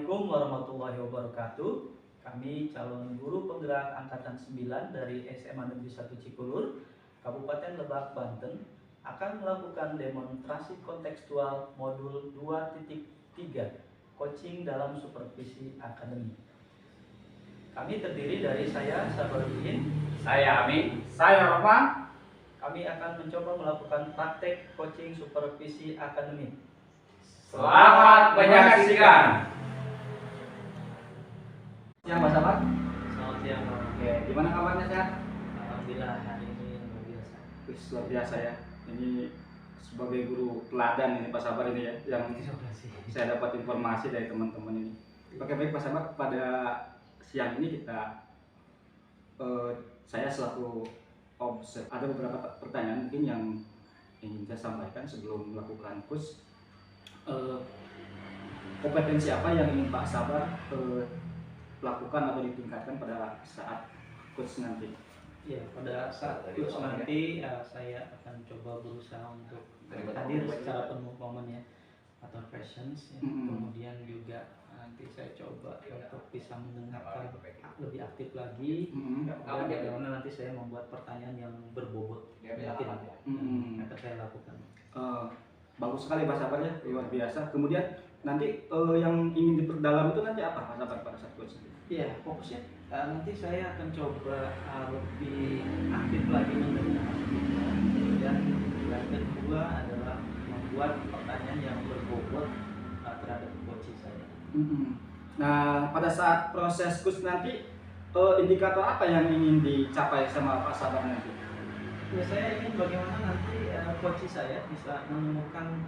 Assalamualaikum warahmatullahi wabarakatuh. Kami calon guru penggerak angkatan 9 dari SMA Negeri 1 Cikulur, Kabupaten Lebak, Banten, akan melakukan demonstrasi kontekstual modul 2.3 coaching dalam supervisi akademik. Kami terdiri dari saya, Sabaruddin, saya Amin, saya Roma. Kami akan mencoba melakukan praktek coaching supervisi akademik. Selamat menyaksikan. Siang Pak Sabar. Selamat siang, Pak. Oke, gimana kabarnya sehat? Alhamdulillah hari ini luar biasa. Luar biasa ya. Ini sebagai guru teladan ini Pak Sabar ini ya, yang saya dapat informasi dari teman-teman ini. Oke baik Pak Sabar, pada siang ini saya selaku observer ada beberapa pertanyaan mungkin yang ingin saya sampaikan sebelum melakukan quiz. Kompetensi apa yang ingin Pak Sabar lakukan atau ditingkatkan pada saat quiz nanti? Ya, pada saat quiz nanti saya akan coba berusaha untuk hadir secara penuh momennya atau presence ya. Kemudian juga nanti saya coba untuk bisa mendengarkan lebih aktif lagi. Kemudian bagaimana nanti saya membuat pertanyaan yang berbobot mungkin akan saya lakukan. Bagus sekali Pak Sabar ya, luar biasa. Kemudian nanti yang ingin diperdalam itu nanti apa Pak Sabar pada saat coach? Iya, fokusnya nanti saya akan coba lebih aktif lagi mendengar. Dan yang kedua adalah membuat pertanyaan yang berbobot terhadap coach saya. Nah, pada saat proses coach nanti indikator apa yang ingin dicapai sama Pak Sabar nanti? Ya, saya ingin bagaimana nanti coach saya bisa menemukan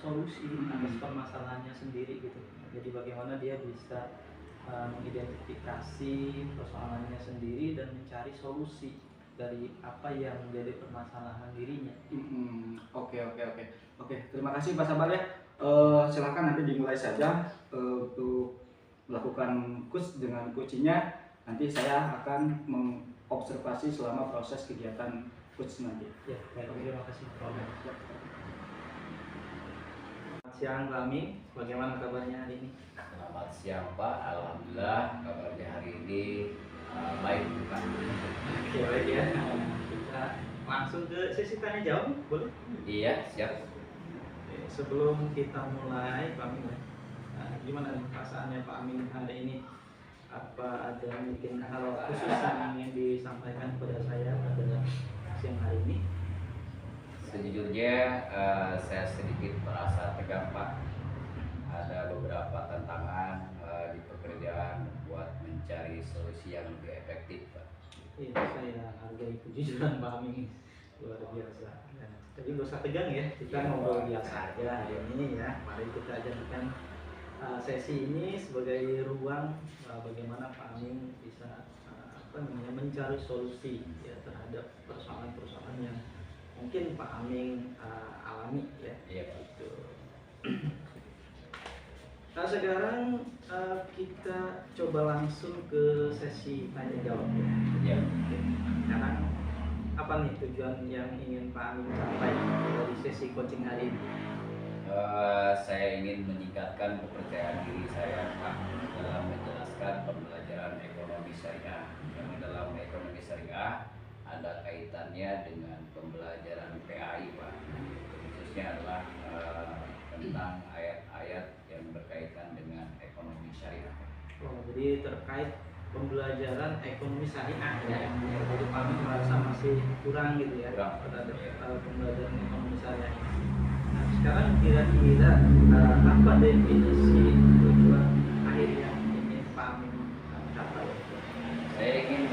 solusi atas permasalahannya sendiri gitu. Jadi bagaimana dia bisa mengidentifikasi persoalannya sendiri dan mencari solusi dari apa yang menjadi permasalahan dirinya. Oke. Terima kasih Pak Sabar ya. Silakan nanti dimulai saja untuk melakukan quiz dengan coachingnya. Nanti saya akan mengobservasi selama proses kegiatan quiz nanti. Ya, baik, terima kasih. Selamat siang Pak Amin, bagaimana kabarnya hari ini? Selamat siang Pak, alhamdulillah kabarnya hari ini baik Pak. Oke, baik ya. Kita langsung ke sesi tanya jawab, boleh? Iya, siap. Oke, sebelum kita mulai, Pak Amin, gimana nih perasaannya Pak Amin hari ini? Apa ada mungkin hal khusus yang ingin disampaikan kepada saya pada siang hari ini? Sejujurnya saya sedikit merasa tegang Pak. Ada beberapa tantangan di pekerjaan buat mencari solusi yang lebih efektif Pak. Iya, saya hargai kejujuran Pak Amin, luar biasa. Ya, jadi nggak usah tegang ya, kita ngobrol biasa aja hari ini ya. Mari kita jadikan sesi ini sebagai ruang bagaimana Pak Amin bisa mencari solusi ya terhadap persoalan-persoalan yang mungkin Pak Amin alami ya. Iya Pak. Gitu. Nah sekarang kita coba langsung ke sesi tanya jawab ya. Iya. Sekarang apa nih tujuan yang ingin Pak Amin capai dari sesi coaching hari ini? Saya ingin meningkatkan kepercayaan diri saya Pak dalam menjelaskan pembelajaran ekonomi syariah. Yang dalam ekonomi syariah ada kaitannya dengan pembelajaran PAI Pak. Khususnya adalah tentang ayat-ayat yang berkaitan dengan ekonomi syariah. Oh, jadi terkait pembelajaran ekonomi syariah ya. Jadi Pak Amin merasa masih kurang gitu ya terhadap pembelajaran ekonomi syariah ini. Nah, sekarang kira-kira apa definisi tujuan akhir yang ingin Pak Amin capai? Saya ingin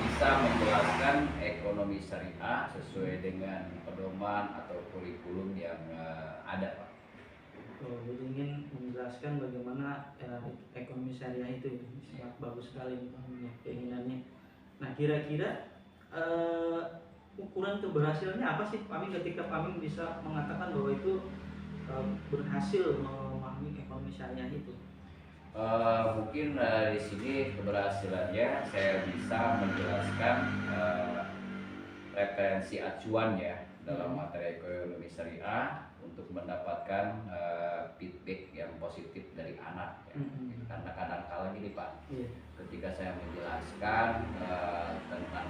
bisa menjelaskan ekonomi syariah sesuai dengan pedoman atau kurikulum yang ada Pak. Oh, jadi ingin menjelaskan bagaimana ekonomi syariah itu sangat bagus sekali keinginannya. Nah kira-kira ukuran keberhasilannya apa sih Pak Amin ketika Pak Amin bisa mengatakan bahwa itu berhasil memahami ekonomi syariah itu? Mungkin di sini keberhasilannya saya bisa menjelaskan referensi acuan ya dalam materi ekonomi syariah untuk mendapatkan feedback yang positif dari anak ya. Karena kadang-kala gini Pak, Iya. ketika saya menjelaskan tentang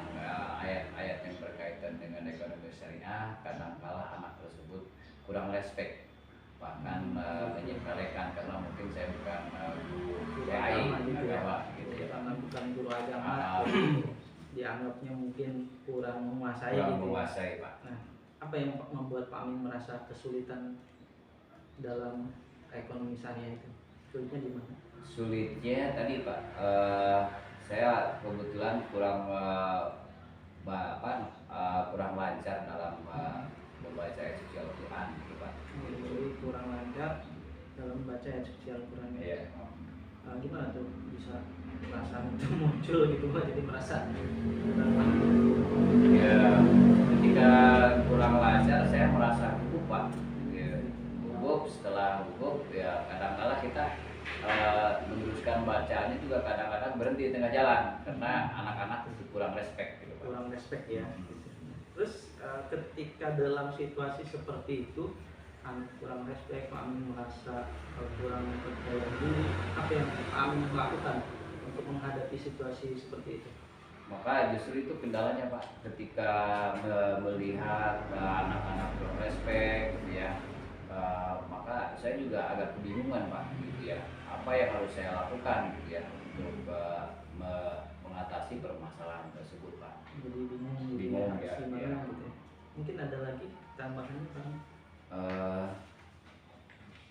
ayat-ayat yang berkaitan dengan ekonomi syariah, kadang-kala anak tersebut kurang respect, bahkan menyepelekan karena mungkin saya bukan guru PAI agama gitu ya. Karena bukan guru agama, dianggapnya mungkin kurang menguasai Kurang gitu ya. menguasai Pak. Nah, apa yang membuat Pak Amin merasa kesulitan dalam ekonomi syariah itu? Sulitnya di mana? Sulitnya tadi Pak, saya kebetulan kurang kurang lancar dalam membaca ayat suci Al-Quran gitu Pak. Jadi kurang lancar dalam membaca ayat suci Al-Quran. Iya. Gimana tuh bisa perasaan itu muncul gitu Pak, jadi merasa Ya, ketika kurang lancar saya merasa gugup Pak. Ya, gugup, setelah gugup ya kadang-kala kita meneruskan bacaannya juga kadang-kadang berhenti tengah jalan karena anak-anak kurang respect gitu Pak. kurang respect ya. Terus ketika dalam situasi seperti itu kurang respect, Pak Amin merasa kurang percaya diri, apa yang Pak Amin lakukan untuk menghadapi situasi seperti itu? Maka justru itu kendalanya Pak, ketika melihat anak-anak kurang respect gitu ya, maka saya juga agak kebingungan Pak gitu ya, apa yang harus saya lakukan gitu ya untuk mengatasi permasalahan tersebut Pak. Jadi bingung gitu Bingung, ya, ya, gimana ya. gitu ya. Mungkin ada lagi tambahannya Pak?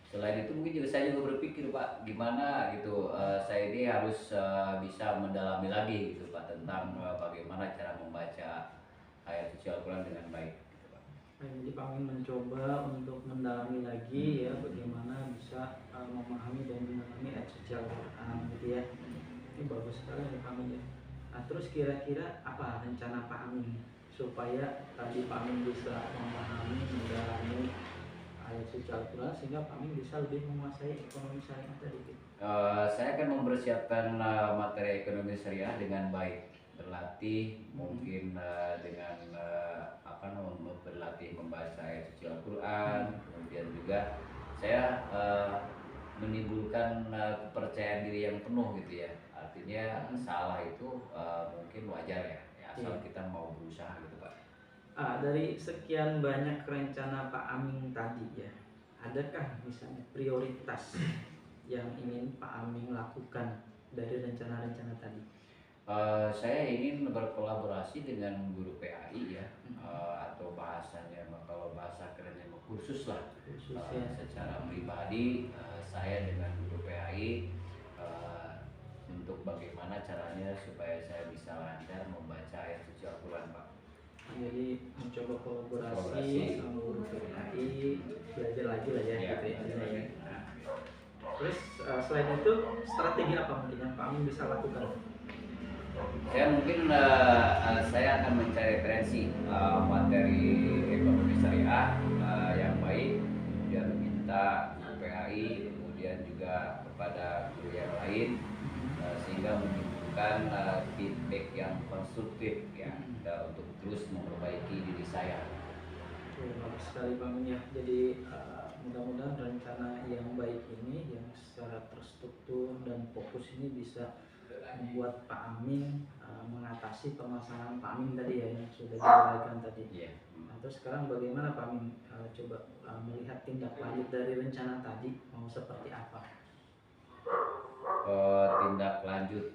Selain itu mungkin juga saya juga berpikir Pak, gimana gitu saya ini harus bisa mendalami lagi gitu Pak tentang bagaimana cara membaca ayat suci Al-Quran dengan baik gitu Pak. Jadi Pak Amin mencoba untuk mendalami lagi ya bagaimana bisa memahami dan memahami ayat suci Al-Quran gitu ya. Ini bagus sekali ya Pak Amin ya. Nah, terus kira-kira apa rencana Pak Amin supaya tadi Pak Amin bisa memahami, mendalami ayat suci Al-Quran sehingga Pak Amin bisa lebih menguasai ekonomi syariah tadi gitu. Saya akan mempersiapkan materi ekonomi syariah dengan baik, berlatih mungkin dengan berlatih membaca ayat suci Al-Quran, kemudian juga saya menimbulkan kepercayaan diri yang penuh gitu ya. Artinya salah itu mungkin wajar ya, asal kita mau berusaha gitu Pak. Dari sekian banyak rencana Pak Amin tadi ya, adakah misalnya prioritas yang ingin Pak Amin lakukan dari rencana-rencana tadi? Saya ingin berkolaborasi dengan guru PAI ya, atau bahasanya kalau bahasa kerennya kursus lah. Khususnya Secara pribadi saya dengan guru PAI untuk bagaimana caranya supaya saya bisa lancar membaca ayat suci Al-Quran Pak. jadi mencoba kolaborasi Kolaborasi. sama guru PAI, belajar lagi lah ya, Ya, gitu ya. belajar lagi. Nah, terus selain itu strategi apa mungkin yang Pak Amin bisa lakukan? Saya mungkin saya akan mencari referensi materi ekonomi syariah yang baik, kemudian minta PAI, kemudian juga kepada guru yang lain sehingga menimbulkan feedback yang konstruktif ya untuk terus memperbaiki diri saya. Bagus sekali Pak Amin ya. Jadi mudah-mudahan rencana yang baik ini yang secara terstruktur dan fokus ini bisa membuat Pak Amin mengatasi permasalahan Pak Amin tadi ya yang sudah diuraikan tadi. Iya. Nah, terus sekarang bagaimana Pak Amin coba melihat tindak lanjut dari rencana tadi mau seperti apa? Tindak lanjut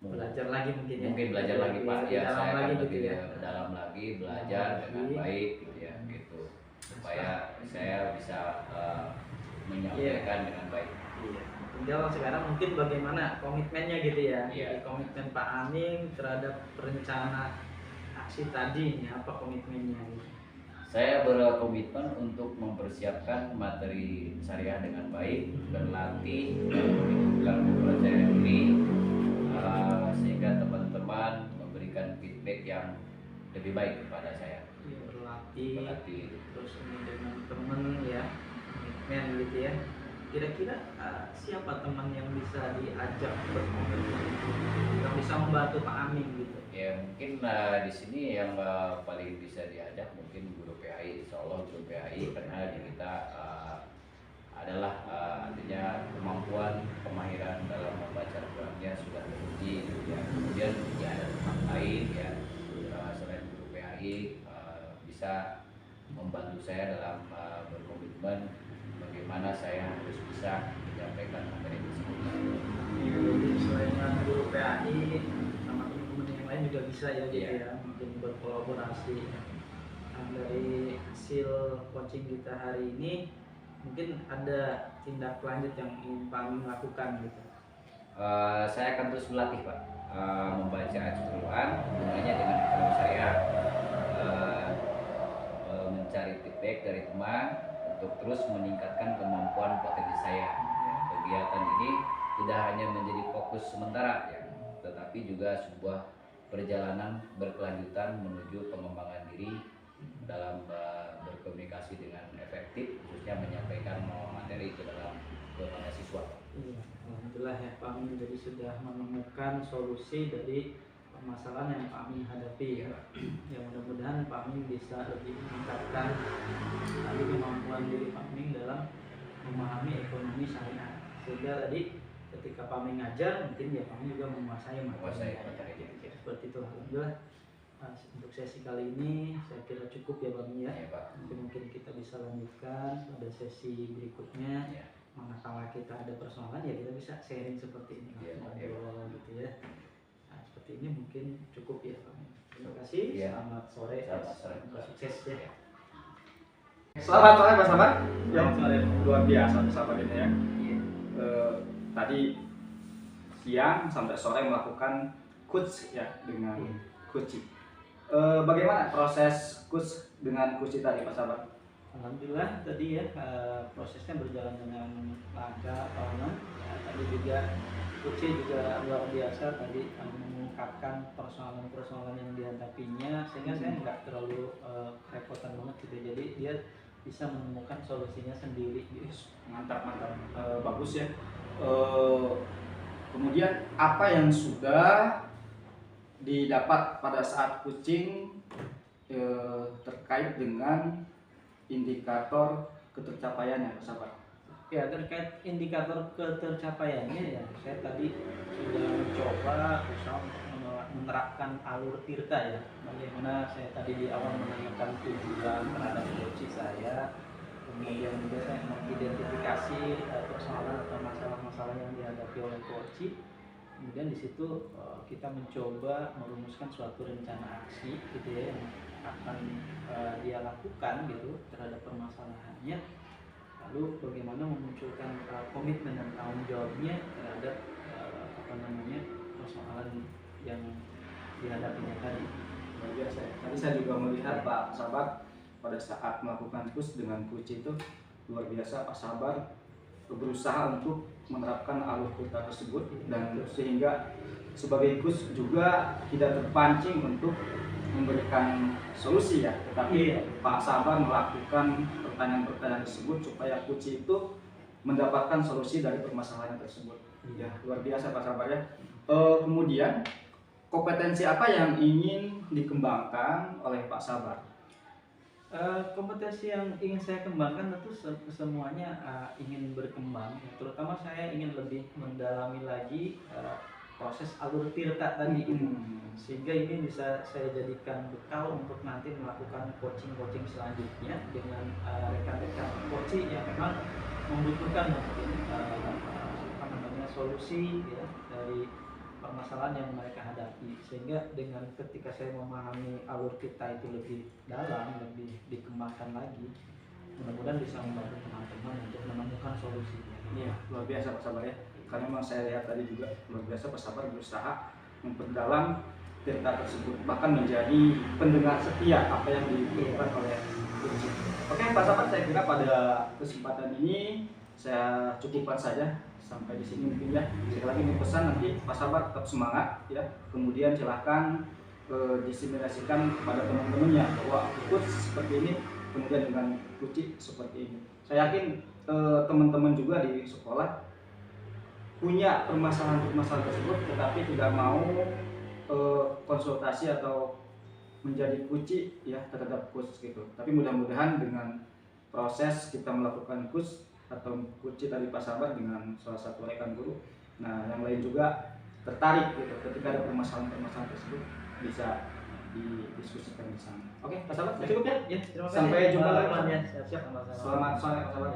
Belajar lagi mungkin ya? mungkin belajar lagi Pak ya, dalam saya lagi akan gitu lebih ya? dalam lagi belajar dengan baik gitu ya gitu supaya saya bisa menyampaikan dengan baik. Iya. Tinggal sekarang mungkin bagaimana komitmennya gitu ya? Iya. Jadi komitmen Pak Amin terhadap rencana aksi tadi ini apa komitmennya gitu? Saya berkomitmen untuk mempersiapkan materi syariah dengan baik, berlatih, menimbulkan kepercayaan diri, sehingga teman-teman memberikan feedback yang lebih baik kepada saya. Berlatih, Berlatih. terus ini dengan temen ya, komitmen gitu ya. kira-kira siapa teman yang bisa diajak berkomunikasi yang bisa membantu Pak Amin gitu? Ya mungkin di sini yang paling bisa diajak mungkin guru PAI, insya Allah guru PAI, karena di kita adalah artinya kemampuan kemahiran dalam membaca Al-Qurannya sudah teruji ya. Kemudian ya ada tempat lain ya selain guru PAI bisa membantu saya dalam berkomitmen bagaimana saya harus bisa menyampaikan materi tersebut. Jadi selain guru PAI sama teman-teman yang lain juga bisa ya gitu Iya. ya, mungkin berkolaborasi. Nah, dari hasil coaching kita hari ini mungkin ada tindak lanjut yang ingin Pak Amin lakukan gitu. Saya akan terus berlatih Pak, membaca Al-Quran hubungannya dengan ekonomi saya, mencari feedback dari teman untuk terus meningkatkan kemampuan potensi saya. Ya, kegiatan ini tidak hanya menjadi fokus sementara ya, tetapi juga sebuah perjalanan berkelanjutan menuju pengembangan diri dalam berkomunikasi dengan efektif, khususnya menyampaikan materi ke dalam kepada siswa. Iya, alhamdulillah ya Pak Amin jadi sudah menemukan solusi dari permasalahan yang Pak Amin hadapi ya. Ya mudah-mudahan Pak Amin bisa lebih meningkatkan lagi kemampuan diri Pak Amin dalam memahami ekonomi syariah. Sehingga tadi ketika Pak Amin ngajar mungkin ya Pak Amin juga menguasai Menguasai materi. materi. Seperti itu alhamdulillah. Untuk sesi kali ini saya kira cukup ya Pak Amin ya. Ya Pak. Mungkin kita bisa lanjutkan pada sesi berikutnya. Ya. Manakala kita ada persoalan ya kita bisa sharing seperti ini, Iya, ngobrol gitu ya. Nah, seperti ini mungkin cukup ya Pak Amin. Terima kasih. Iya. Selamat sore. Selamat sore. Semoga sukses ya. Selamat sore Pak Sabar. Yang Selamat sore. luar biasa Pak Sabar ini ya. Iya. Tadi siang sampai sore melakukan coach ya dengan coaching. Bagaimana proses coach dengan coaching tadi Pak Sabar? Alhamdulillah tadi ya prosesnya berjalan dengan lancar Pak Amin. Ya, tadi juga Uci juga luar biasa tadi mengungkapkan persoalan-persoalan yang dihadapinya sehingga saya nggak terlalu kerepotan banget gitu. Jadi dia bisa menemukan solusinya sendiri gitu. Mantap mantap. Bagus ya. Kemudian apa yang sudah didapat pada saat coaching terkait dengan indikator ketercapaiannya Pak Sabar? Ya terkait indikator ketercapaiannya ya saya tadi sudah mencoba usaha untuk menerapkan alur tirta ya. Bagaimana saya tadi di awal menanyakan tujuan terhadap coaching saya, kemudian juga saya mengidentifikasi persoalan atau masalah-masalah yang dihadapi oleh coaching. Kemudian di situ kita mencoba merumuskan suatu rencana aksi gitu ya yang akan dia lakukan gitu terhadap permasalahannya. Lalu bagaimana memunculkan komitmen dan tanggung jawabnya terhadap persoalan yang dihadapinya tadi. Luar biasa ya. Tadi saya juga melihat Pak Sabar pada saat melakukan coach dengan coach itu luar biasa Pak Sabar berusaha untuk menerapkan alur kita tersebut dan sehingga sebagai coach juga tidak terpancing untuk memberikan solusi ya, tetapi Pak Sabar melakukan pertanyaan-pertanyaan tersebut supaya coach itu mendapatkan solusi dari permasalahan tersebut. Ya luar biasa Pak Sabar ya. Kemudian kompetensi apa yang ingin dikembangkan oleh Pak Sabar? Kompetensi yang ingin saya kembangkan tentu semuanya ingin berkembang, terutama saya ingin lebih mendalami lagi proses alur tirta tadi itu, sehingga ini bisa saya jadikan bekal untuk nanti melakukan coaching selanjutnya dengan rekan-rekan coaching yang memang membutuhkan mungkin solusi ya dari permasalahan yang mereka hadapi, sehingga dengan ketika saya memahami alur kita itu lebih dalam, lebih dikembangkan lagi, mudah-mudahan bisa membantu teman-teman untuk menemukan solusinya. Iya, luar biasa Pak Sabar ya. Karena memang saya lihat tadi juga luar biasa Pak Sabar berusaha memperdalam cerita tersebut, bahkan menjadi pendengar setia apa yang dilakukan oleh coach. Oke Pak Sabar, saya kira pada kesempatan ini saya cukupkan saja sampai di sini mungkin ya. Sekali lagi ini pesan nanti Pak Sabar tetap semangat ya. Kemudian silahkan disimulasikan kepada teman-temannya bahwa coach seperti ini, kemudian dengan coach seperti ini. Saya yakin teman-teman juga di sekolah punya permasalahan tersebut tetapi tidak mau konsultasi atau menjadi kunci ya terhadap KUS gitu. Tapi mudah-mudahan dengan proses kita melakukan KUS atau kunci tadi Pak Sabar dengan salah satu rekan guru, nah yang lain juga tertarik gitu ketika ada permasalahan-permasalahan tersebut bisa didiskusikan di sana. Oke, Pak Sabar, cukup ya? Ya, terima kasih. Sampai jumpa lagi. Ya, siap-siap. Selamat sore Pak Sabar.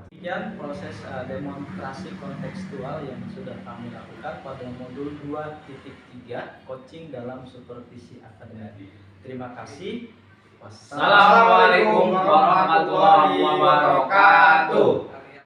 Demikian proses demonstrasi kontekstual yang sudah kami lakukan pada modul 2.3 coaching dalam supervisi akademik. Terima kasih. Assalamualaikum warahmatullahi wabarakatuh.